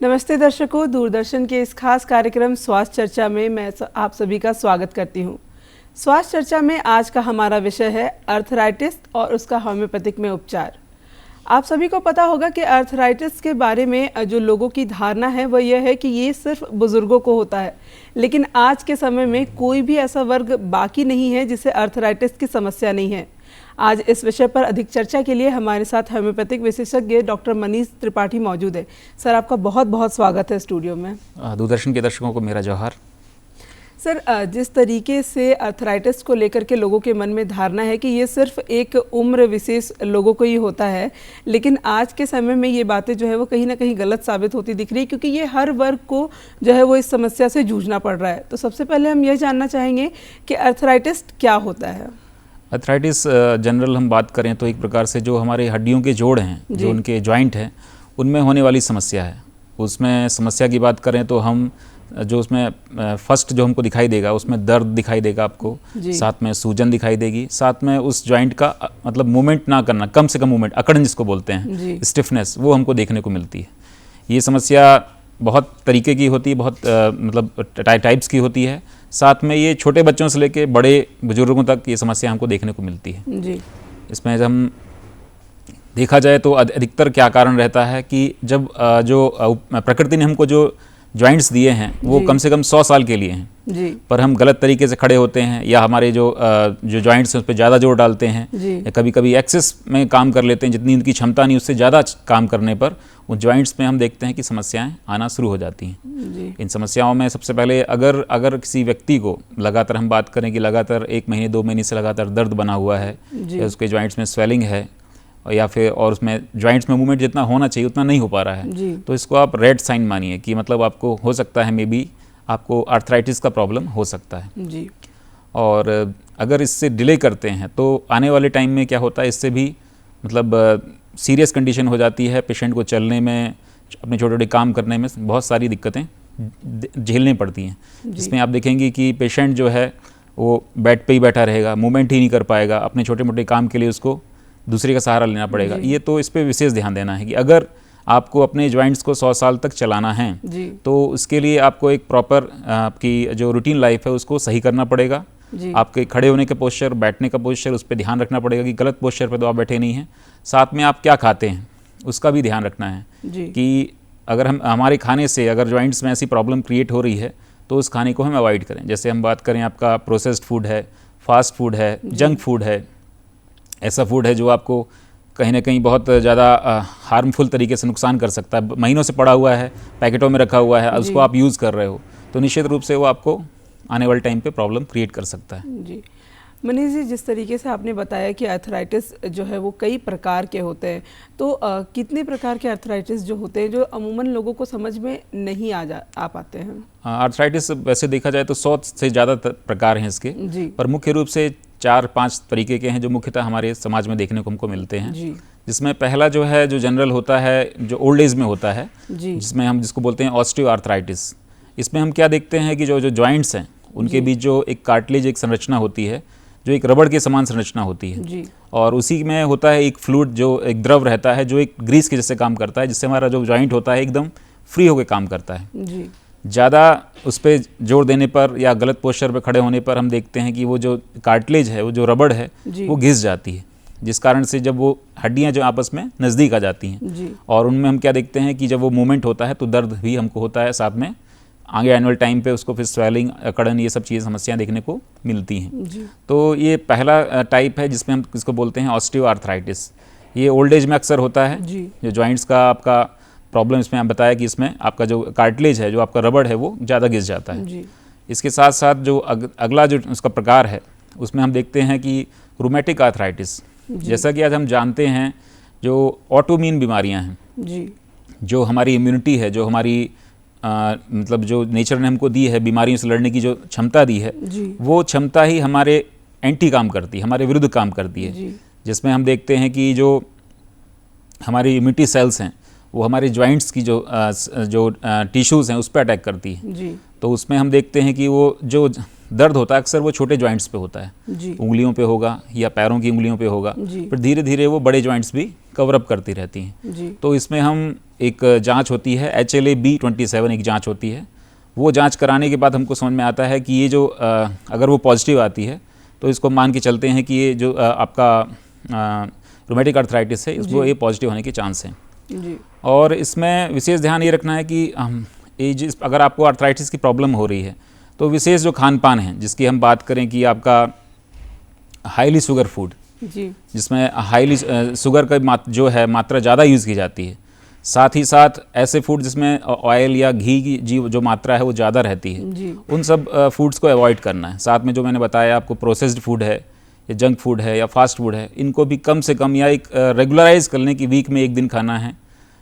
नमस्ते दर्शकों, दूरदर्शन के इस खास कार्यक्रम स्वास्थ्य चर्चा में मैं आप सभी का स्वागत करती हूं। स्वास्थ्य चर्चा में आज का हमारा विषय है अर्थराइटिस और उसका होम्योपैथिक में उपचार। आप सभी को पता होगा कि अर्थराइटिस के बारे में जो लोगों की धारणा है वह यह है कि ये सिर्फ बुजुर्गों को होता है, लेकिन आज के समय में कोई भी ऐसा वर्ग बाकी नहीं है जिसे अर्थराइटिस की समस्या नहीं है। आज इस विषय पर अधिक चर्चा के लिए हमारे साथ होम्योपैथिक विशेषज्ञ डॉक्टर मनीष त्रिपाठी मौजूद है। सर, आपका बहुत बहुत स्वागत है स्टूडियो में। दूरदर्शन के दर्शकों को मेरा जोहार। सर, जिस तरीके से अर्थराइटिस को लेकर के लोगों के मन में धारणा है कि ये सिर्फ एक उम्र विशेष लोगों को ही होता है, लेकिन आज के समय में ये बातें जो है वो कहीं ना कहीं गलत साबित होती दिख रही है, क्योंकि ये हर वर्ग को जो है वो इस समस्या से जूझना पड़ रहा है। तो सबसे पहले हम ये जानना चाहेंगे कि अर्थराइटिस क्या होता है। अर्थराइटिस जनरल हम बात करें तो एक प्रकार से जो हमारे हड्डियों के जोड़ हैं, जो उनके जॉइंट हैं, उनमें होने वाली समस्या है। उसमें समस्या की बात करें तो हम जो उसमें फर्स्ट जो हमको दिखाई देगा उसमें दर्द दिखाई देगा आपको, साथ में सूजन दिखाई देगी, साथ में उस जॉइंट का मतलब मूवमेंट ना करना, कम से कम मूवमेंट, अकड़न जिसको बोलते हैं, स्टिफनेस, वो हमको देखने को मिलती है। ये समस्या बहुत तरीके की होती है, बहुत मतलब टाइप्स की होती है। साथ में ये छोटे बच्चों से लेके बड़े बुजुर्गों तक ये समस्या हमको देखने को मिलती है। जी। इसमें जब हम देखा जाए तो अधिकतर क्या कारण रहता है कि जब जो प्रकृति ने हमको जो जॉइंट्स दिए हैं वो कम से कम 100 साल के लिए हैं, जी। पर हम गलत तरीके से खड़े होते हैं या हमारे जो जॉइंट्स हैं उस पर ज़्यादा जोर डालते हैं, या कभी कभी एक्सेस में काम कर लेते हैं, जितनी उनकी क्षमता नहीं उससे ज़्यादा काम करने पर उन जॉइंट्स में हम देखते हैं कि समस्याएं आना शुरू हो जाती हैं। इन समस्याओं में सबसे पहले अगर किसी व्यक्ति को लगातार हम बात करें कि लगातार 1 महीने 2 महीने से लगातार दर्द बना हुआ है, या उसके जॉइंट्स में स्वेलिंग है, या फिर और उसमें जॉइंट्स में मूवमेंट जितना होना चाहिए उतना नहीं हो पा रहा है, तो इसको आप रेड साइन मानिए कि मतलब आपको हो सकता है मे बी आपको अर्थराइटिस का प्रॉब्लम हो सकता है। जी। और अगर इससे डिले करते हैं तो आने वाले टाइम में क्या होता है, इससे भी मतलब सीरियस कंडीशन हो जाती है। पेशेंट को चलने में, अपने छोटे छोटे काम करने में बहुत सारी दिक्कतें झेलनी पड़ती हैं, जिसमें आप देखेंगे कि पेशेंट जो है वो बेड पे ही बैठा रहेगा, मूवमेंट ही नहीं कर पाएगा, अपने छोटे मोटे काम के लिए उसको दूसरे का सहारा लेना पड़ेगा। ये तो इस पे विशेष ध्यान देना है कि अगर आपको अपने जॉइंट्स को 100 साल तक चलाना है तो उसके लिए आपको एक प्रॉपर आपकी जो रूटीन लाइफ है उसको सही करना पड़ेगा। आपके खड़े होने के पोस्चर, बैठने का पोस्चर, उस पर ध्यान रखना पड़ेगा कि गलत पोस्चर पे तो आप बैठे नहीं हैं। साथ में आप क्या खाते हैं उसका भी ध्यान रखना है कि अगर हमारे खाने से अगर जॉइंट्स में ऐसी प्रॉब्लम क्रिएट हो रही है तो उस खाने को हम अवॉइड करें। जैसे हम बात करें आपका प्रोसेस्ड फूड है, फास्ट फूड है, जंक फूड है, ऐसा फूड है जो आपको कहीं ना कहीं बहुत ज़्यादा हार्मफुल तरीके से नुकसान कर सकता है। महीनों से पड़ा हुआ है, पैकेटों में रखा हुआ है, उसको आप यूज़ कर रहे हो तो निश्चित रूप से वो आपको आने वाले टाइम पे प्रॉब्लम क्रिएट कर सकता है। जी। मनीष जी, जिस तरीके से आपने बताया कि अर्थराइटिस जो है वो कई प्रकार के होते हैं, तो कितने प्रकार के अर्थराइटिस जो होते हैं जो अमूमन लोगों को समझ में नहीं आ पाते हैं? अर्थराइटिस वैसे देखा जाए तो 100 से ज़्यादा प्रकार हैं इसके, पर मुख्य रूप से 4-5 तरीके के हैं जो मुख्यतः हमारे समाज में देखने को हमको मिलते हैं। जिसमें पहला जो है जो जनरल होता है, जो ओल्ड एज में होता है, जिसमें हम जिसको बोलते हैं ऑस्टियोआर्थराइटिस। इसमें हम क्या देखते हैं कि जो जॉइंट्स हैं उनके बीच जो एक कार्टिलेज, एक संरचना होती है जो एक रबड़ के समान संरचना होती है, और उसी में होता है एक फ्लूइड, जो एक द्रव रहता है जो एक ग्रीस के जैसे काम करता है, जिससे हमारा जो जॉइंट होता है एकदम फ्री होकर काम करता है। ज़्यादा उस पर जोर देने पर या गलत पोस्चर पर खड़े होने पर हम देखते हैं कि वो जो कार्टिलेज है, वो जो रबड़ है, वो घिस जाती है, जिस कारण से जब वो हड्डियां जो आपस में नज़दीक आ जाती हैं, और उनमें हम क्या देखते हैं कि जब वो मूवमेंट होता है तो दर्द भी हमको होता है, साथ में आगे एनुअल टाइम पे उसको फिर स्वेलिंग, अकड़न, ये सब चीज़ समस्याएं देखने को मिलती हैं। तो ये पहला टाइप है जिसमें हम इसको बोलते हैं ऑस्टियोआर्थराइटिस। ये ओल्ड एज में अक्सर होता है। जो जॉइंट्स का आपका प्रॉब्लम इसमें आप बताया कि इसमें आपका जो कार्टिलेज है, जो आपका रबड़ है, वो ज़्यादा घिस जाता है। इसके साथ साथ जो अगला जो उसका प्रकार है उसमें हम देखते हैं कि रूमेटिक आर्थराइटिस। जैसा कि आज हम जानते हैं जो ऑटोइम्यून बीमारियां हैं, जो हमारी इम्यूनिटी है, जो हमारी मतलब जो नेचर ने हमको दी है, बीमारियों से लड़ने की जो क्षमता दी है, वो क्षमता ही हमारे एंटी काम करती है, हमारे विरुद्ध काम करती है। जिसमें हम देखते हैं कि जो हमारी इम्यूनिटी सेल्स हैं वो हमारे जॉइंट्स की जो टिश्यूज़ हैं उस पर अटैक करती है जी। तो उसमें हम देखते हैं कि वो जो दर्द होता है अक्सर वो छोटे जॉइंट्स पे होता है, उंगलियों पे होगा या पैरों की उंगलियों पे होगा, फिर धीरे धीरे वो बड़े जॉइंट्स भी कवर अप करती रहती हैं। तो इसमें हम एक जांच होती है HLA-B27 एक जांच होती है, वो जांच कराने के बाद हमको समझ में आता है कि ये जो अगर वो पॉजिटिव आती है तो इसको मान के चलते हैं कि ये जो आपका रूमेटिक अर्थराइटिस है इसको ये पॉजिटिव होने के चांस हैं जी। और इसमें विशेष ध्यान ये रखना है कि अगर आपको अर्थराइटिस की प्रॉब्लम हो रही है तो विशेष जो खान पान है जिसकी हम बात करें कि आपका हाईली शुगर फूड जी, जिसमें हाईली शुगर का जो है मात्रा ज़्यादा यूज़ की जाती है, साथ ही साथ ऐसे फूड जिसमें ऑयल या घी की जो मात्रा है वो ज़्यादा रहती है जी। उन सब फूड्स को अवॉइड करना है। साथ में जो मैंने बताया आपको प्रोसेस्ड फूड है या जंक फूड है या फास्ट फूड है, इनको भी कम से कम या एक रेगुलराइज कर लें कि वीक में 1 दिन खाना है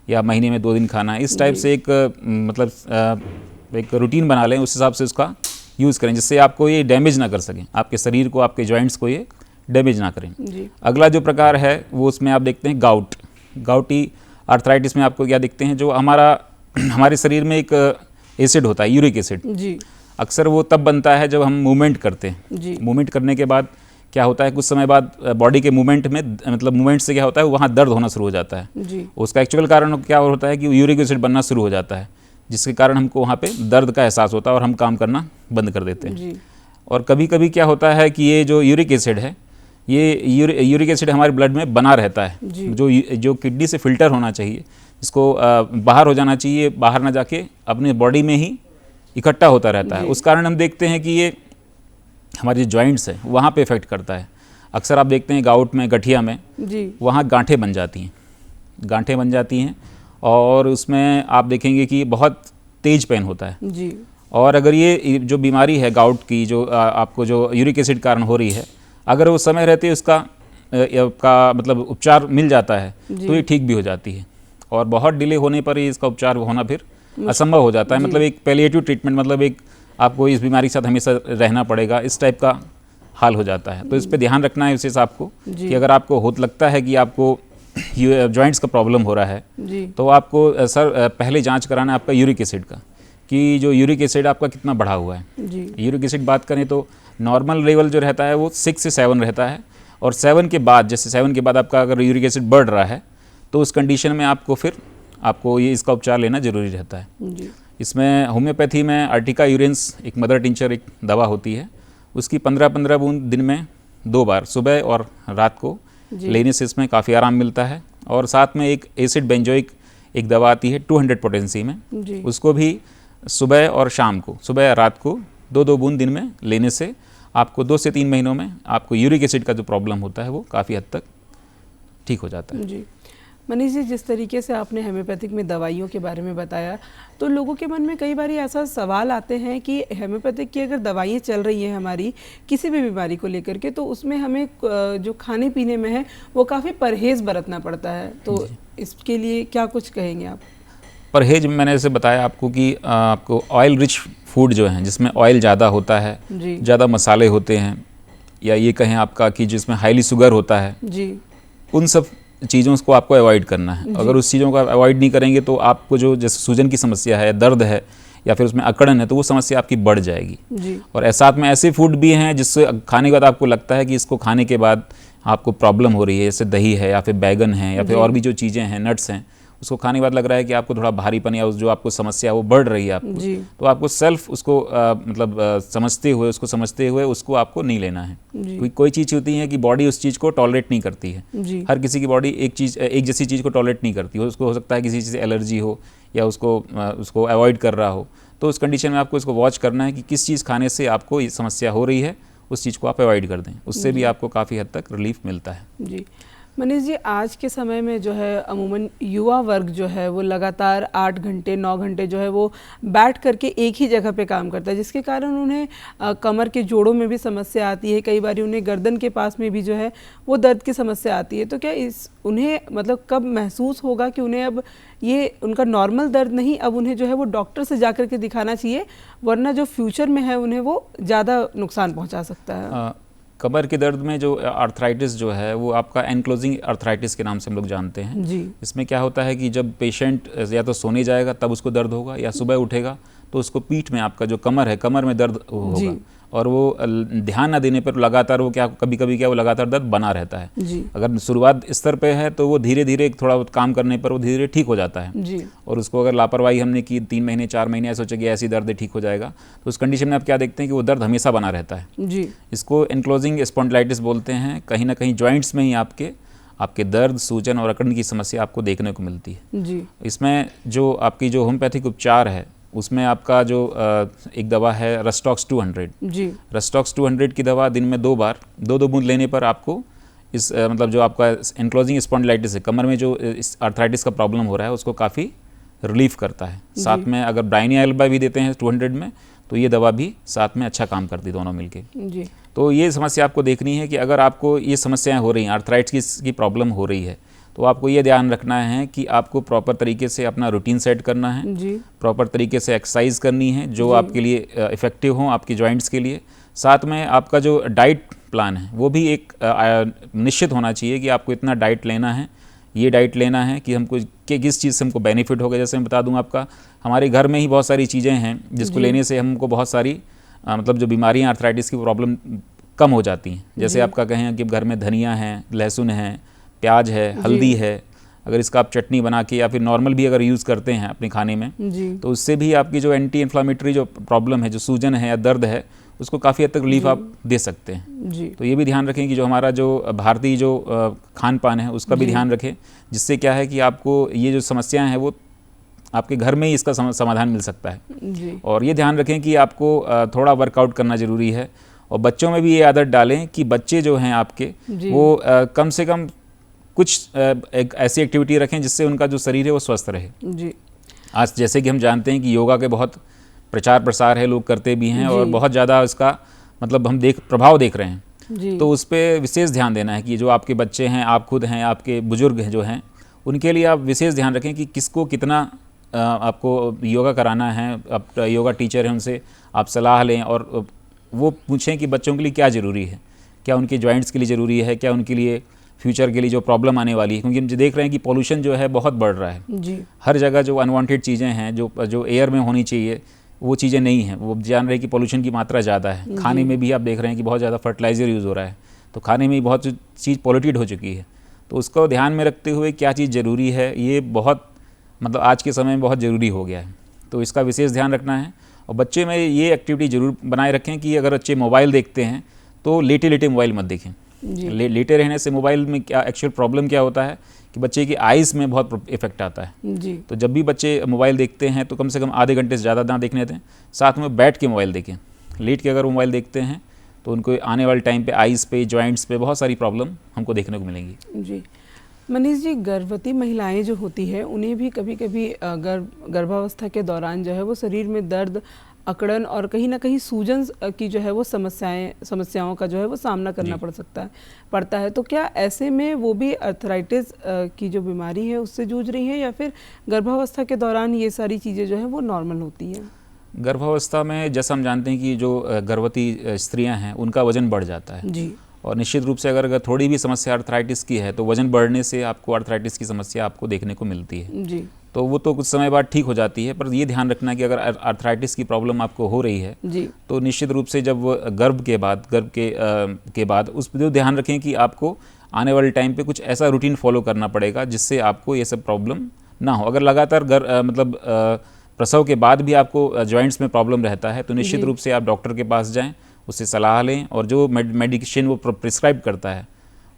या महीने में 2 दिन खाना है, इस टाइप से एक मतलब एक रूटीन बना लें, उस हिसाब से उसका यूज़ करें जिससे आपको ये डैमेज ना कर सकें, आपके शरीर को, आपके जॉइंट्स को ये डैमेज ना करें जी। अगला जो प्रकार है वो उसमें आप देखते हैं गाउटी आर्थराइटिस में आपको क्या दिखते हैं, जो हमारे शरीर में एक एसिड होता है यूरिक एसिड जी। अक्सर वो तब बनता है जब हम मूवमेंट करते हैं जी। मूवमेंट करने के बाद क्या होता है कुछ समय बाद बॉडी के मूवमेंट में मतलब मूवमेंट से क्या होता है वहाँ दर्द होना शुरू हो जाता है जी। उसका एक्चुअल कारण क्या होता है कि यूरिक एसिड बनना शुरू हो जाता है जिसके कारण हमको वहाँ पे दर्द का एहसास होता है और हम काम करना बंद कर देते हैं। जी। और कभी कभी क्या होता है कि ये जो यूरिक एसिड है ये यूरिक एसिड हमारे ब्लड में बना रहता है, जो किडनी से फिल्टर होना चाहिए, इसको बाहर हो जाना चाहिए, बाहर ना जाके अपने बॉडी में ही इकट्ठा होता रहता है। उस कारण हम देखते हैं कि ये हमारे जो जॉइंट्स हैं वहाँ पे इफेक्ट करता है। अक्सर आप देखते हैं गाउट में, गठिया में वहाँ गांठें बन जाती हैं और उसमें आप देखेंगे कि बहुत तेज पेन होता है जी। और अगर ये जो बीमारी है गाउट की जो आपको जो यूरिक एसिड कारण हो रही है, अगर वो समय रहते उसका मतलब उपचार मिल जाता है तो ये ठीक भी हो जाती है और बहुत डिले होने पर ही इसका उपचार होना फिर असंभव हो जाता है। मतलब एक पैलिएटिव ट्रीटमेंट, मतलब एक आपको इस बीमारी के साथ हमेशा रहना पड़ेगा, इस टाइप का हाल हो जाता है। तो इस पे ध्यान रखना है विशेष आपको कि अगर आपको लगता है कि आपको जॉइंट्स का प्रॉब्लम हो रहा है तो आपको सर पहले जांच कराना है आपका यूरिक एसिड का, कि जो यूरिक एसिड आपका कितना बढ़ा हुआ है। यूरिक एसिड बात करें तो नॉर्मल लेवल जो रहता है वो 6 से 7 रहता है और 7 के बाद, जैसे 7 के बाद आपका अगर यूरिक एसिड बढ़ रहा है तो उस कंडीशन में आपको ये इसका उपचार लेना जरूरी रहता है। इसमें होम्योपैथी में अर्टिका यूरेंस एक मदर टिंचर एक दवा होती है, उसकी 15-15 बूंद दिन में 2 बार सुबह और रात को लेने से इसमें काफ़ी आराम मिलता है। और साथ में एक एसिड बेंजोइक एक दवा आती है 200 पोटेंसी में, उसको भी सुबह और शाम को, सुबह या रात को 2-2 बूंद दिन में लेने से आपको 2 से 3 महीनों में आपको यूरिक एसिड का जो प्रॉब्लम होता है वो काफ़ी हद तक ठीक हो जाता है। जी। मनीष जी, जिस तरीके से आपने होम्योपैथिक में दवाइयों के बारे में बताया तो लोगों के मन में कई बार ऐसा सवाल आते हैं कि होम्योपैथिक की अगर दवाइयाँ चल रही हैं हमारी किसी भी बीमारी को लेकर के, तो उसमें हमें जो खाने पीने में है वो काफ़ी परहेज़ बरतना पड़ता है, तो इसके लिए क्या कुछ कहेंगे आप? परहेज मैंने जैसे बताया आपको कि आपको ऑयल रिच फूड जो है जिसमें ऑयल ज़्यादा होता है, ज़्यादा मसाले होते हैं, या ये कहें आपका कि जिसमें हाईली शुगर होता है, उन सब चीज़ों को आपको अवॉइड करना है। अगर उस चीज़ों को अवॉइड नहीं करेंगे तो आपको जो जैसे सूजन की समस्या है, दर्द है या फिर उसमें अकड़न है, तो वो समस्या आपकी बढ़ जाएगी। और साथ में ऐसे फूड भी हैं जिससे खाने के बाद आपको लगता है कि इसको खाने के बाद आपको प्रॉब्लम हो रही है, जैसे दही है या फिर बैगन है या फिर और भी जो चीज़ें हैं, नट्स हैं, उसको खाने के बाद लग रहा है कि आपको थोड़ा भारीपन या जो आपको समस्या है वो बढ़ रही है आपको, तो आपको सेल्फ उसको समझते हुए उसको आपको नहीं लेना है। कोई चीज़ होती है कि बॉडी उस चीज़ को टॉलरेट नहीं करती है, हर किसी की बॉडी एक जैसी चीज़ को टॉलरेट नहीं करती हो, उसको हो सकता है किसी चीज़ से एलर्जी हो या उसको अवॉइड कर रहा हो, तो उस कंडीशन में आपको इसको वॉच करना है कि किस चीज़ खाने से आपको ये समस्या हो रही है, उस चीज़ को आप अवॉइड कर दें, उससे भी आपको काफ़ी हद तक रिलीफ मिलता है। जी मनीष जी, आज के समय में जो है अमूमन युवा वर्ग जो है वो लगातार 8 घंटे 9 घंटे जो है वो बैठ करके एक ही जगह पे काम करता है, जिसके कारण उन्हें कमर के जोड़ों में भी समस्या आती है, कई बार उन्हें गर्दन के पास में भी जो है वो दर्द की समस्या आती है। तो क्या उन्हें मतलब कब महसूस होगा कि उन्हें अब ये उनका नॉर्मल दर्द नहीं, अब उन्हें जो है वो डॉक्टर से जा कर के दिखाना चाहिए, वरना जो फ्यूचर में है उन्हें वो ज़्यादा नुकसान पहुँचा सकता है? कमर के दर्द में जो आर्थराइटिस जो है वो आपका एनक्लोजिंग आर्थराइटिस के नाम से हम लोग जानते हैं जी। इसमें क्या होता है कि जब पेशेंट या तो सोने जाएगा तब उसको दर्द होगा, या सुबह उठेगा तो उसको पीठ में, आपका जो कमर है, कमर में दर्द होगा, और वो ध्यान ना देने पर लगातार वो कभी कभी वो लगातार दर्द बना रहता है जी। अगर शुरुआत स्तर पे है तो वो धीरे धीरे थोड़ा काम करने पर वो धीरे धीरे ठीक हो जाता है जी। और उसको अगर लापरवाही हमने की 3 महीने 4 महीने सोचे कि ऐसी दर्द ठीक हो जाएगा, तो उस कंडीशन में आप क्या देखते हैं कि वो दर्द हमेशा बना रहता है जी। इसको एनक्लोजिंग स्पॉन्डिलाइटिस बोलते हैं। कहीं ना कहीं जॉइंट्स में ही आपके दर्द, सूजन और अकड़न की समस्या आपको देखने को मिलती है जी। इसमें जो आपकी जो होम्योपैथिक उपचार है उसमें आपका जो एक दवा है रस्टॉक्स 200 जी। रस्टॉक्स 200 की दवा दिन में 2 बार 2-2 बूंद लेने पर आपको इस मतलब जो आपका एनक्लोजिंग स्पॉन्डिलाइटिस है, कमर में जो इस आर्थराइटिस का प्रॉब्लम हो रहा है उसको काफ़ी रिलीफ करता है। साथ में अगर ब्राइनिया एल्बा भी देते हैं 200 में तो ये दवा भी साथ में अच्छा काम करती है, दोनों मिलके जी। तो ये समस्या आपको देखनी है कि अगर आपको ये समस्याएं हो रही हैं, आर्थराइटिस की प्रॉब्लम हो रही है, तो आपको ये ध्यान रखना है कि आपको प्रॉपर तरीके से अपना रूटीन सेट करना है जी। प्रॉपर तरीके से एक्सरसाइज करनी है जो आपके लिए इफ़ेक्टिव हो आपकी जॉइंट्स के लिए। साथ में आपका जो डाइट प्लान है वो भी एक निश्चित होना चाहिए कि आपको इतना डाइट लेना है, ये डाइट लेना है कि हमको किस चीज़ से हमको बेनिफिट होगा। जैसे मैं बता दूं आपका, हमारे घर में ही बहुत सारी चीज़ें हैं जिसको लेने से हमको बहुत सारी मतलब जो बीमारियाँ आर्थराइटिस की प्रॉब्लम कम हो जाती हैं। जैसे आपका कहें कि घर में धनिया है, लहसुन है, प्याज है, हल्दी है, अगर इसका आप चटनी बना के या फिर नॉर्मल भी अगर यूज़ करते हैं अपने खाने में तो उससे भी आपकी जो एंटी इन्फ्लामेटरी जो प्रॉब्लम है, जो सूजन है या दर्द है, उसको काफ़ी हद तक रिलीफ आप दे सकते हैं जी। तो ये भी ध्यान रखें कि जो हमारा जो भारतीय जो खान पान है उसका भी ध्यान रखें, जिससे क्या है कि आपको ये जो समस्याएं हैं वो आपके घर में ही इसका समाधान मिल सकता है जी। और ये ध्यान रखें कि आपको थोड़ा वर्कआउट करना ज़रूरी है और बच्चों में भी ये आदत डालें कि बच्चे जो हैं आपके वो कम से कम कुछ एक ऐसी एक्टिविटी रखें जिससे उनका जो शरीर है वो स्वस्थ रहे जी। आज जैसे कि हम जानते हैं कि योगा के बहुत प्रचार प्रसार है, लोग करते भी हैं और बहुत ज़्यादा इसका मतलब हम प्रभाव देख रहे हैं जी। तो उस पर विशेष ध्यान देना है कि जो आपके बच्चे हैं, आप खुद हैं, आपके बुजुर्ग हैं जो हैं, उनके लिए आप विशेष ध्यान रखें कि किसको कितना आपको योगा कराना है। आप योगा टीचर हैं, उनसे आप सलाह लें और वो पूछें कि बच्चों के लिए क्या ज़रूरी है, क्या उनके जॉइंट्स के लिए ज़रूरी है, क्या उनके लिए फ्यूचर के लिए जो प्रॉब्लम आने वाली है, क्योंकि हम देख रहे हैं कि पोल्यूशन जो है बहुत बढ़ रहा है जी। हर जगह जो अनवांटेड चीज़ें हैं जो एयर में होनी चाहिए वो चीज़ें नहीं हैं। वो जान रहे हैं कि पोल्यूशन की मात्रा ज़्यादा है। खाने में भी आप देख रहे हैं कि बहुत ज़्यादा फर्टिलाइज़र यूज़ हो रहा है, तो खाने में बहुत चीज़ पॉल्यूटेड हो चुकी है। तो उसको ध्यान में रखते हुए क्या चीज़ ज़रूरी है, ये बहुत मतलब आज के समय में बहुत ज़रूरी हो गया है, तो इसका विशेष ध्यान रखना है। और बच्चे में ये एक्टिविटी ज़रूर बनाए रखें कि अगर बच्चे मोबाइल देखते हैं तो लेटे लेटे मोबाइल मत देखें। लेटे रहने से मोबाइल में क्या एक्चुअल प्रॉब्लम क्या होता है कि बच्चे की आइज़ में बहुत इफेक्ट आता है जी। तो जब भी बच्चे मोबाइल देखते हैं तो कम से कम आधे घंटे से ज़्यादा ना देखने दें, साथ में बैठ के मोबाइल देखें। लेट के अगर मोबाइल देखते हैं तो उनको आने वाले टाइम पे आइज़ पे, जॉइंट्स पे बहुत सारी प्रॉब्लम हमको देखने को मिलेंगी जी। मनीष जी, गर्भवती महिलाएं जो होती है उन्हें भी कभी कभी गर्भावस्था के दौरान जो है वो शरीर में दर्द, अकड़न और कहीं ना कहीं सूजन की जो है वो समस्याओं का जो है वो सामना करना पड़ता है। तो क्या ऐसे में वो भी आर्थराइटिस की जो बीमारी है उससे जूझ रही हैं या फिर गर्भावस्था के दौरान ये सारी चीज़ें जो है वो नॉर्मल होती हैं? गर्भावस्था में जैसा हम जानते हैं कि जो गर्भवती स्त्रियां हैं उनका वजन बढ़ जाता है जी। और निश्चित रूप से अगर थोड़ी भी समस्या आर्थराइटिस की है तो वजन बढ़ने से आपको आर्थराइटिस की समस्या आपको देखने को मिलती है जी। तो वो तो कुछ समय बाद ठीक हो जाती है, पर ये ध्यान रखना कि अगर आर्थराइटिस की प्रॉब्लम आपको हो रही है जी। तो निश्चित रूप से जब गर्भ के बाद उस पर ध्यान रखें कि आपको आने वाले टाइम पे कुछ ऐसा रूटीन फॉलो करना पड़ेगा जिससे आपको ये सब प्रॉब्लम ना हो। अगर लगातार प्रसव के बाद भी आपको जॉइंट्स में प्रॉब्लम रहता है तो निश्चित रूप से आप डॉक्टर के पास जाएँ, उससे सलाह लें और जो मेडिकेशन वो प्रिस्क्राइब करता है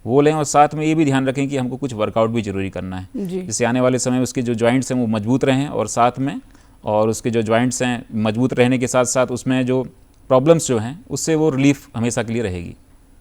वो लें। और साथ में ये भी ध्यान रखें कि हमको कुछ वर्कआउट भी ज़रूरी करना है जिससे आने वाले समय उसके जो जॉइंट्स हैं वो मजबूत रहें और साथ में और उसके जो जॉइंट्स हैं मजबूत रहने के साथ साथ उसमें जो प्रॉब्लम्स जो हैं उससे वो रिलीफ हमेशा के लिए रहेगी।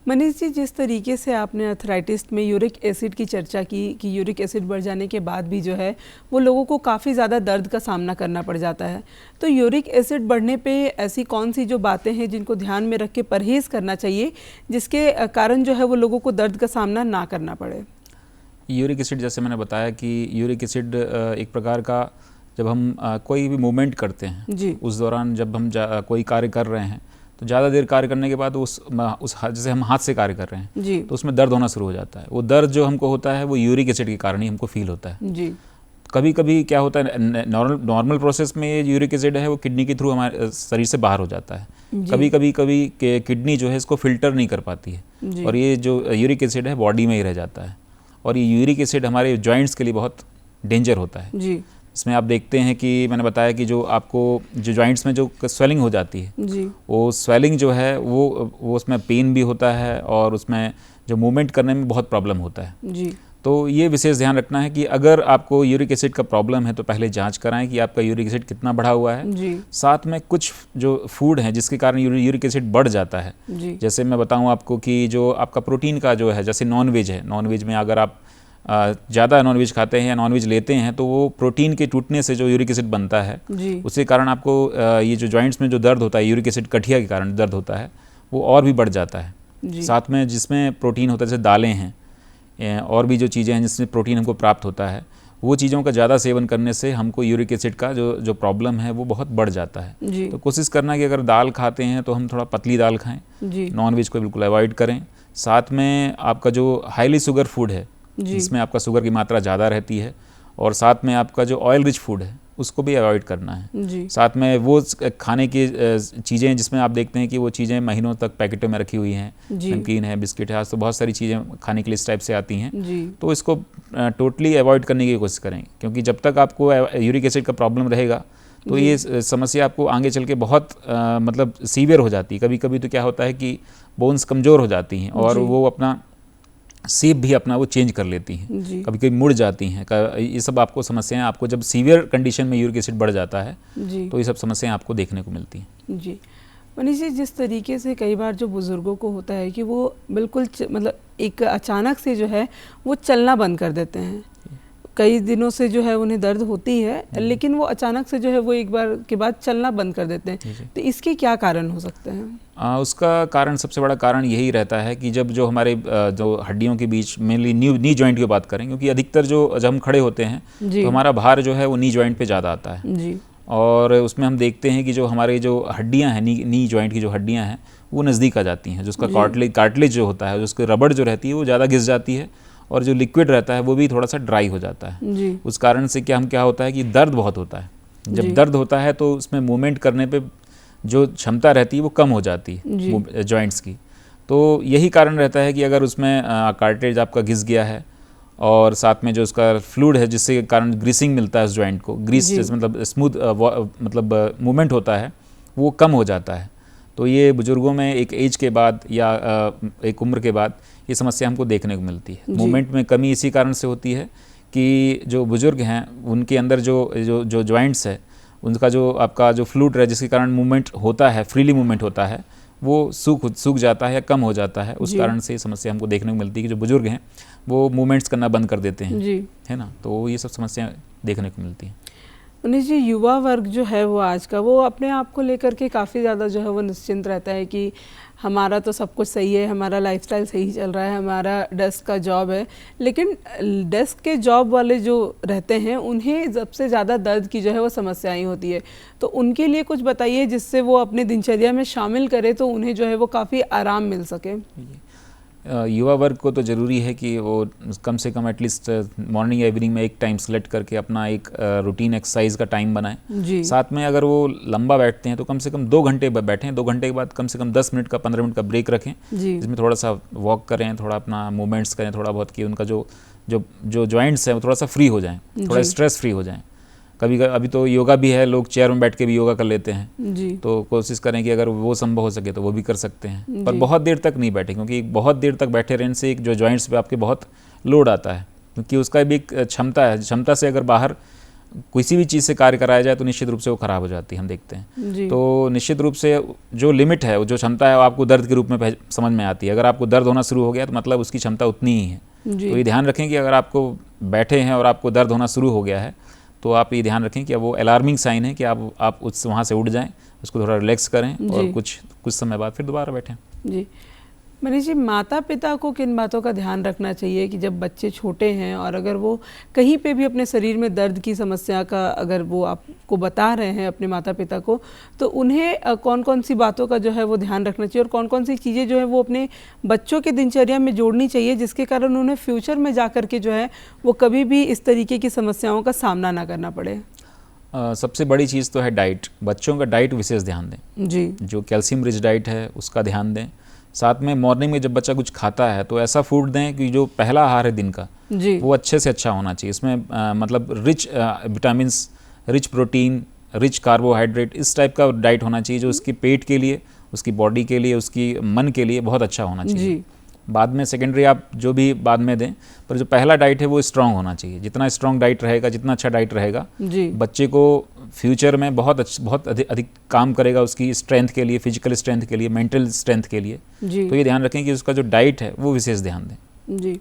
मनीष जी, जिस तरीके से आपने आर्थराइटिस में यूरिक एसिड की चर्चा की कि यूरिक एसिड बढ़ जाने के बाद भी जो है वो लोगों को काफ़ी ज़्यादा दर्द का सामना करना पड़ जाता है, तो यूरिक एसिड बढ़ने पे ऐसी कौन सी जो बातें हैं जिनको ध्यान में रख के परहेज़ करना चाहिए जिसके कारण जो है वो लोगों को दर्द का सामना ना करना पड़े? यूरिक एसिड, जैसे मैंने बताया कि यूरिक एसिड एक प्रकार का जब हम कोई भी मूवमेंट करते हैं जी। उस दौरान जब हम कोई कार्य कर रहे हैं तो ज़्यादा देर कार्य करने के बाद उस जैसे हम हाथ से कार्य कर रहे हैं जी। तो उसमें दर्द होना शुरू हो जाता है। वो दर्द जो हमको होता है वो यूरिक एसिड के कारण ही हमको फील होता है जी। कभी कभी क्या होता है, नॉर्मल प्रोसेस में ये यूरिक एसिड है वो किडनी के थ्रू हमारे शरीर से बाहर हो जाता है। कभी कभी किडनी जो है इसको फिल्टर नहीं कर पाती है और ये जो यूरिक एसिड है बॉडी में ही रह जाता है और ये यूरिक एसिड हमारे जॉइंट्स के लिए बहुत डेंजर होता है जी। इसमें आप देखते हैं कि मैंने बताया कि जो आपको जो जॉइंट्स में जो स्वेलिंग हो जाती है जी। वो स्वेलिंग जो है वो उसमें पेन भी होता है और उसमें जो मूवमेंट करने में बहुत प्रॉब्लम होता है जी। तो ये विशेष ध्यान रखना है कि अगर आपको यूरिक एसिड का प्रॉब्लम है तो पहले जांच कराएं कि आपका यूरिक एसिड कितना बढ़ा हुआ है। जी। साथ में कुछ जो फूड हैं जिसके कारण यूरिक एसिड बढ़ जाता है, जैसे मैं बताऊं आपको कि जो आपका प्रोटीन का जो है, जैसे नॉनवेज है, नॉनवेज में अगर आप ज़्यादा नॉनवेज खाते हैं या नॉनवेज लेते हैं तो वो प्रोटीन के टूटने से जो यूरिक एसिड बनता है उसके कारण आपको ये जो जॉइंट्स में जो दर्द होता है, यूरिक एसिड गठिया के कारण दर्द होता है, वो और भी बढ़ जाता है। साथ में जिसमें प्रोटीन होता है, जैसे दालें हैं और भी जो चीज़ें हैं जिसमें प्रोटीन हमको प्राप्त होता है, वो चीज़ों का ज़्यादा सेवन करने से हमको यूरिक एसिड का जो प्रॉब्लम है वो बहुत बढ़ जाता है। तो कोशिश करना कि अगर दाल खाते हैं तो हम थोड़ा पतली दाल खाएं, नॉनवेज को बिल्कुल अवॉइड करें। साथ में आपका जो हाईली शुगर फूड है जिसमें आपका शुगर की मात्रा ज़्यादा रहती है और साथ में आपका जो ऑयल रिच फूड है उसको भी अवॉइड करना है। साथ में वो खाने की चीज़ें जिसमें आप देखते हैं कि वो चीज़ें महीनों तक पैकेटों में रखी हुई हैं, नमकीन है, बिस्किट है, आज तो बहुत सारी चीज़ें खाने के लिए इस टाइप से आती हैं, तो इसको टोटली अवॉइड करने की कोशिश करें क्योंकि जब तक आपको यूरिक एसिड का प्रॉब्लम रहेगा तो ये समस्या आपको आगे चल के बहुत मतलब सीवियर हो जाती है। कभी कभी तो क्या होता है कि बोन्स कमज़ोर हो जाती हैं और वो अपना शेप भी अपना वो चेंज कर लेती हैं, कभी कभी मुड़ जाती हैं। ये सब आपको समस्याएं, आपको जब सीवियर कंडीशन में यूरिक एसिड बढ़ जाता है तो ये सब समस्याएं आपको देखने को मिलती हैं। जी मनीष जी, जिस तरीके से कई बार जो बुज़ुर्गों को होता है कि वो बिल्कुल मतलब एक अचानक से जो है वो चलना बंद कर देते हैं, कई दिनों से जो है उन्हें दर्द होती है लेकिन वो अचानक से जो है वो एक बार के बाद चलना बंद कर देते हैं, तो इसके क्या कारण हो सकते हैं? उसका कारण, सबसे बड़ा कारण यही रहता है कि जब जो हमारे जो हड्डियों के बीच मेनली नी जॉइंट की बात करें, क्योंकि अधिकतर जब हम खड़े होते हैं तो हमारा भार जो है वो नी जॉइंट पे ज़्यादा आता है और उसमें हम देखते हैं कि जो हमारे जो हड्डियाँ हैं, नी जॉइंट की जो हड्डियाँ हैं वो नज़दीक आ जाती हैं, जो उसका कार्टिलेज जो होता है, जो उसकी रबड़ जो रहती है वो ज़्यादा घिस जाती है और जो लिक्विड रहता है वो भी थोड़ा सा ड्राई हो जाता है। उस कारण से क्या होता है कि दर्द बहुत होता है। जब दर्द होता है तो उसमें मूवमेंट करने पे जो क्षमता रहती है वो कम हो जाती है जॉइंट्स की। तो यही कारण रहता है कि अगर उसमें कार्टिलेज आपका घिस गया है और साथ में जो उसका फ्लूइड है जिसके कारण ग्रीसिंग मिलता है उस जॉइंट को, ग्रीस मतलब स्मूथ मतलब मूवमेंट होता है वो कम हो जाता है। तो ये बुजुर्गों में एक एज के बाद या एक उम्र के बाद ये समस्या हमको देखने को मिलती है। मूवमेंट में कमी इसी कारण से होती है कि जो बुजुर्ग हैं उनके अंदर जो जॉइंट्स है उनका जो आपका जो फ्लूइड है जिसके कारण मूवमेंट होता है, फ्रीली मूवमेंट होता है, वो सूख जाता है या कम हो जाता है। उस कारण से ये समस्या हमको देखने को मिलती है कि जो बुजुर्ग हैं वो मूवमेंट्स करना बंद कर देते हैं, है ना। तो ये सब समस्याएं देखने को मिलती हैं। मनीष जी, युवा वर्ग जो है वो आज का वो अपने आप को लेकर के काफ़ी ज़्यादा जो है वो निश्चिंत रहता है कि हमारा तो सब कुछ सही है, हमारा लाइफस्टाइल सही चल रहा है, हमारा डेस्क का जॉब है, लेकिन डेस्क के जॉब वाले जो रहते हैं उन्हें सबसे ज़्यादा दर्द की जो है वो समस्याएं होती है। तो उनके लिए कुछ बताइए जिससे वो अपनी दिनचर्या में शामिल करें तो उन्हें जो है वो काफ़ी आराम मिल सके। युवा वर्ग को तो ज़रूरी है कि वो कम से कम एटलीस्ट मॉर्निंग या इवनिंग में एक टाइम सेलेक्ट करके अपना एक रूटीन एक्सरसाइज का टाइम बनाएं। साथ में अगर वो लंबा बैठते हैं तो कम से कम 2 घंटे बैठें, 2 घंटे के बाद कम से कम 10 मिनट का 15 मिनट का ब्रेक रखें जिसमें थोड़ा सा वॉक करें, थोड़ा अपना मूवमेंट्स करें थोड़ा बहुत, कि उनका जो जॉइंट्स हैं वो थोड़ा सा फ्री हो जाएँ, थोड़ा स्ट्रेस फ्री हो जाएँ। कभी अभी तो योगा भी है, लोग चेयर में बैठ के भी योगा कर लेते हैं, तो कोशिश करें कि अगर वो संभव हो सके तो वो भी कर सकते हैं, पर बहुत देर तक नहीं बैठे, क्योंकि बहुत देर तक बैठे रहने से जो जॉइंट्स पे आपके बहुत लोड आता है, क्योंकि उसका भी एक क्षमता है, क्षमता से अगर बाहर किसी भी चीज़ से कार्य कराया जाए तो निश्चित रूप से वो खराब हो जाती है, हम देखते हैं। तो निश्चित रूप से जो लिमिट है, जो क्षमता है वो आपको दर्द के रूप में समझ में आती है। अगर आपको दर्द होना शुरू हो गया तो मतलब उसकी क्षमता उतनी ही है। तो ये ध्यान रखें कि अगर आपको बैठे हैं और आपको दर्द होना शुरू हो गया है तो आप ये ध्यान रखें कि वो अलार्मिंग साइन है कि आप वहाँ से उठ जाएं, उसको थोड़ा रिलैक्स करें और कुछ समय बाद फिर दोबारा बैठें। जी मनीष जी, माता पिता को किन बातों का ध्यान रखना चाहिए कि जब बच्चे छोटे हैं और अगर वो कहीं पे भी अपने शरीर में दर्द की समस्या का अगर वो आपको बता रहे हैं अपने माता पिता को, तो उन्हें कौन कौन सी बातों का जो है वो ध्यान रखना चाहिए और कौन कौन सी चीज़ें जो है वो अपने बच्चों के दिनचर्या में जोड़नी चाहिए जिसके कारण उन्हें फ्यूचर में जा कर के जो है वो कभी भी इस तरीके की समस्याओं का सामना ना करना पड़े? सबसे बड़ी चीज़ तो है डाइट। बच्चों का डाइट विशेष ध्यान दें जी। जो कैल्शियम रिच डाइट है उसका ध्यान दें। साथ में मॉर्निंग में जब बच्चा कुछ खाता है तो ऐसा फूड दें कि जो पहला आहार है दिन का जी। वो अच्छे से अच्छा होना चाहिए। इसमें मतलब rich vitamins, rich protein, rich carbohydrate, इस टाइप का डाइट होना चाहिए जो उसके पेट के लिए, उसकी बॉडी के लिए, उसकी मन के लिए बहुत अच्छा होना चाहिए। जी। बाद में सेकेंडरी आप जो भी बाद में दें, पर जो पहला डाइट है वो स्ट्रांग होना चाहिए। जितना स्ट्रांग डाइट रहेगा, जितना अच्छा डाइट रहेगा, जी। बच्चे को फ्यूचर में बहुत अधिक काम करेगा उसकी स्ट्रेंथ के लिए, फिजिकल स्ट्रेंथ के लिए, मेंटल स्ट्रेंथ के लिए। जी। तो ये ध्यान रखें कि उसका जो डाइट है वो विशेष ध्यान दें। जी।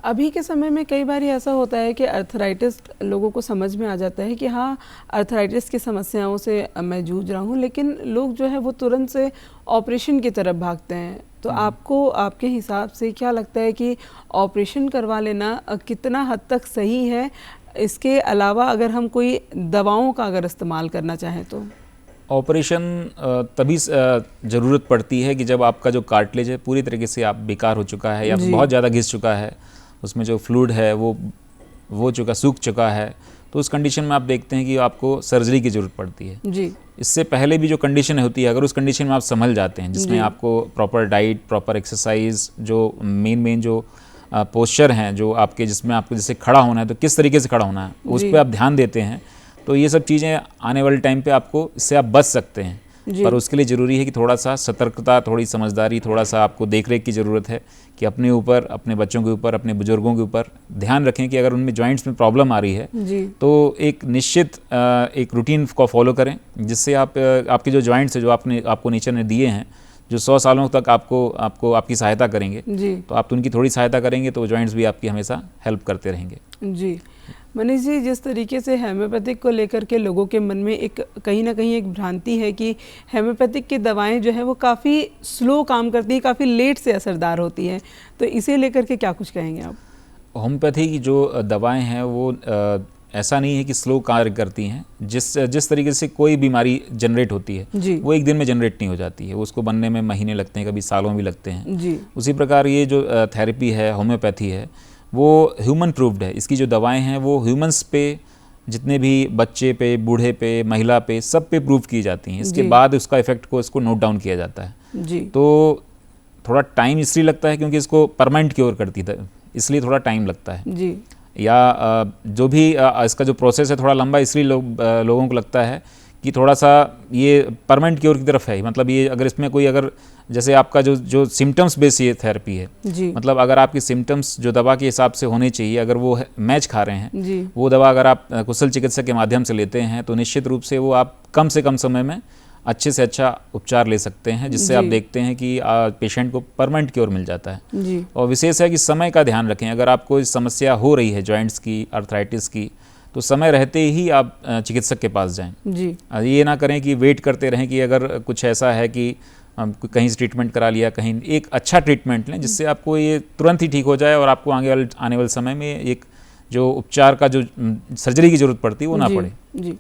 अभी के समय में कई बार ऐसा होता है कि अर्थराइटिस लोगों को समझ में आ जाता है कि हाँ, अर्थराइटिस की समस्याओं से मैं जूझ रहा हूँ, लेकिन लोग जो है वो तुरंत से ऑपरेशन की तरफ भागते हैं। तो आपको, आपके हिसाब से क्या लगता है कि ऑपरेशन करवा लेना कितना हद तक सही है? इसके अलावा अगर हम कोई दवाओं का अगर इस्तेमाल करना चाहें तो? ऑपरेशन तभी ज़रूरत पड़ती है कि जब आपका जो कार्टिलेज है पूरी तरीके से आप बेकार हो चुका है या बहुत ज़्यादा घिस चुका है, उसमें जो फ्लूइड है वो सूख चुका है। तो उस कंडीशन में आप देखते हैं कि आपको सर्जरी की ज़रूरत पड़ती है। जी। इससे पहले भी जो कंडीशन होती है, अगर उस कंडीशन में आप संभल जाते हैं, जिसमें आपको प्रॉपर डाइट, प्रॉपर एक्सरसाइज, जो मेन जो पोस्चर हैं जो आपके, जिसमें आपको जैसे खड़ा होना है तो किस तरीके से खड़ा होना है उस पर आप ध्यान देते हैं, तो ये सब चीज़ें आने वाले टाइम पे आपको, इससे आप बच सकते हैं। पर उसके लिए ज़रूरी है कि थोड़ा सा सतर्कता, थोड़ी समझदारी, थोड़ा सा आपको देखरेख की ज़रूरत है कि अपने ऊपर, अपने बच्चों के ऊपर, अपने बुजुर्गों के ऊपर ध्यान रखें कि अगर उनमें जॉइंट्स में प्रॉब्लम आ रही है तो एक निश्चित एक रूटीन को फॉलो करें, जिससे आपके जो जॉइंट्स है जो आपको नेचर ने दिए हैं, जो 100 सालों तक आपकी सहायता करेंगे, तो आप उनकी थोड़ी सहायता करेंगे तो जॉइंट्स भी आपकी हमेशा हेल्प करते रहेंगे। जी। मनीष जी, जिस तरीके से हेम्योपैथिक को लेकर के लोगों के मन में एक कहीं ना कहीं एक भ्रांति है कि हेम्योपैथिक की दवाएं जो है वो काफ़ी स्लो काम करती हैं, काफ़ी लेट से असरदार होती हैं, तो इसे लेकर के क्या कुछ कहेंगे आप? होम्योपैथी की जो दवाएं हैं वो ऐसा नहीं है कि स्लो कार्य करती हैं। जिस तरीके से कोई बीमारी जनरेट होती है वो एक दिन में जनरेट नहीं हो जाती है, उसको बनने में महीने लगते हैं, कभी सालों भी लगते हैं जी। उसी प्रकार ये जो थेरेपी है, होम्योपैथी है, वो ह्यूमन प्रूव्ड है। इसकी जो दवाएं हैं वो ह्यूमंस पे, जितने भी बच्चे पे, बूढ़े पे, महिला पे, सब पे प्रूव की जाती हैं। इसके बाद उसका इफेक्ट को इसको नोट डाउन किया जाता है जी। तो थोड़ा टाइम इसलिए लगता है क्योंकि इसको परमानेंट क्योर करती है, इसलिए थोड़ा टाइम लगता है जी। या जो भी इसका जो प्रोसेस है थोड़ा लंबा, इसलिए लोगों को लगता है कि थोड़ा सा ये परमानेंट क्योर की तरफ है। मतलब ये अगर इसमें कोई, अगर जैसे आपका जो सिम्टम्स बेस्ड ये थेरेपी है जी। मतलब अगर आपके सिम्टम्स जो दवा के हिसाब से होने चाहिए, अगर वो मैच खा रहे हैं जी। वो दवा अगर आप कुशल चिकित्सक के माध्यम से लेते हैं तो निश्चित रूप से वो आप कम से कम समय में अच्छे से अच्छा उपचार ले सकते हैं, जिससे आप देखते हैं कि पेशेंट को परमानेंट क्योर मिल जाता है जी। और विशेष है कि समय का ध्यान रखें। अगर आपको समस्या हो रही है जॉइंट्स की, अर्थराइटिस की, तो समय रहते ही आप चिकित्सक के पास जाएं जी। ये ना करें कि वेट करते रहें कि अगर कुछ ऐसा है कि कहीं से ट्रीटमेंट करा लिया, कहीं एक अच्छा ट्रीटमेंट लें जिससे आपको ये तुरंत ही ठीक हो जाए और आपको आने वाले समय में एक जो उपचार का जो सर्जरी की जरूरत पड़ती है वो ना पड़े जी।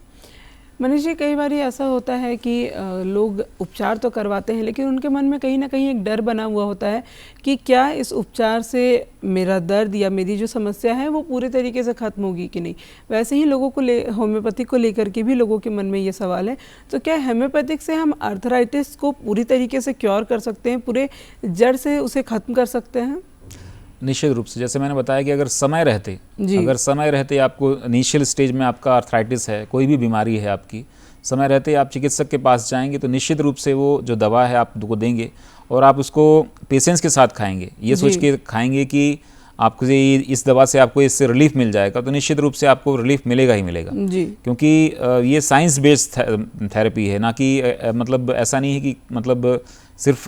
मनीष जी, कई बार ऐसा होता है कि लोग उपचार तो करवाते हैं लेकिन उनके मन में कहीं ना कहीं एक डर बना हुआ होता है कि क्या इस उपचार से मेरा दर्द या मेरी जो समस्या है वो पूरे तरीके से ख़त्म होगी कि नहीं। वैसे ही लोगों को होम्योपैथिक को लेकर के भी लोगों के मन में ये सवाल है, तो क्या हेम्योपैथिक से हम अर्थराइटिस को पूरी तरीके से क्योर कर सकते हैं, पूरे जड़ से उसे ख़त्म कर सकते हैं? निश्चित रूप से, जैसे मैंने बताया कि अगर समय रहते आपको इनिशियल स्टेज में आपका अर्थराइटिस है, कोई भी बीमारी है आपकी, समय रहते आप चिकित्सक के पास जाएंगे तो निश्चित रूप से वो जो दवा है आपको देंगे और आप उसको पेशेंस के साथ खाएंगे, ये सोच के खाएंगे कि आपको इस दवा से आपको इससे रिलीफ मिल जाएगा, तो निश्चित रूप से आपको रिलीफ मिलेगा ही मिलेगा जी। क्योंकि ये साइंस बेस्ड थेरेपी है, ना कि मतलब ऐसा नहीं है कि मतलब सिर्फ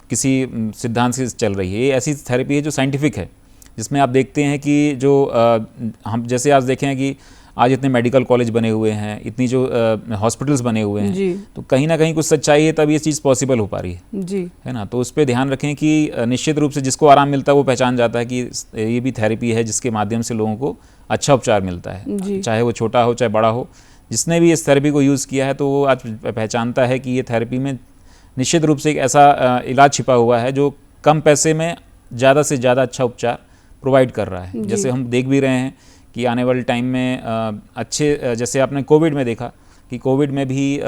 किसी सिद्धांत से चल रही है। ये ऐसी थेरेपी है जो साइंटिफिक है, जिसमें आप देखते हैं कि जो हम जैसे आज देखें कि आज इतने मेडिकल कॉलेज बने हुए हैं, इतनी जो हॉस्पिटल्स बने हुए हैं, तो कहीं ना कहीं कुछ सच्चाई है तब ये चीज़ पॉसिबल हो पा रही है ना। तो उस पर ध्यान रखें कि निश्चित रूप से जिसको आराम मिलता है वो पहचान जाता है कि ये भी थेरेपी है जिसके माध्यम से लोगों को अच्छा उपचार मिलता है, चाहे वो छोटा हो चाहे बड़ा हो। जिसने भी इस थेरेपी को यूज़ किया है तो वो आज पहचानता है कि ये थेरेपी में निश्चित रूप से एक ऐसा इलाज छिपा हुआ है जो कम पैसे में ज़्यादा से ज़्यादा अच्छा उपचार प्रोवाइड कर रहा है। जैसे हम देख भी रहे हैं कि आने वाले टाइम में अच्छे, जैसे आपने कोविड में देखा कि कोविड में भी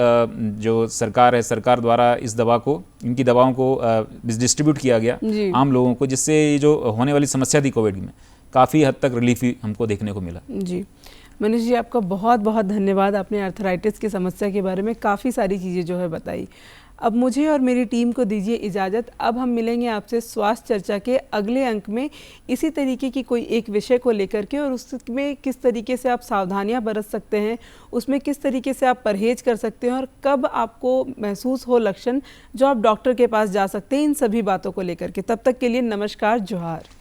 जो सरकार है, सरकार द्वारा इनकी दवाओं को डिस्ट्रीब्यूट किया गया आम लोगों को, जिससे जो होने वाली समस्या थी कोविड में काफ़ी हद तक रिलीफ हमको देखने को मिला। जी मनीष जी, आपका बहुत बहुत धन्यवाद। आपने आर्थराइटिस की समस्या के बारे में काफ़ी सारी चीज़ें जो है बताई। अब मुझे और मेरी टीम को दीजिए इजाज़त। अब हम मिलेंगे आपसे स्वास्थ्य चर्चा के अगले अंक में इसी तरीके की कोई एक विषय को लेकर के, और उसमें किस तरीके से आप सावधानियां बरत सकते हैं, उसमें किस तरीके से आप परहेज कर सकते हैं, और कब आपको महसूस हो लक्षण जो आप डॉक्टर के पास जा सकते हैं, इन सभी बातों को लेकर के। तब तक के लिए नमस्कार, जोहार।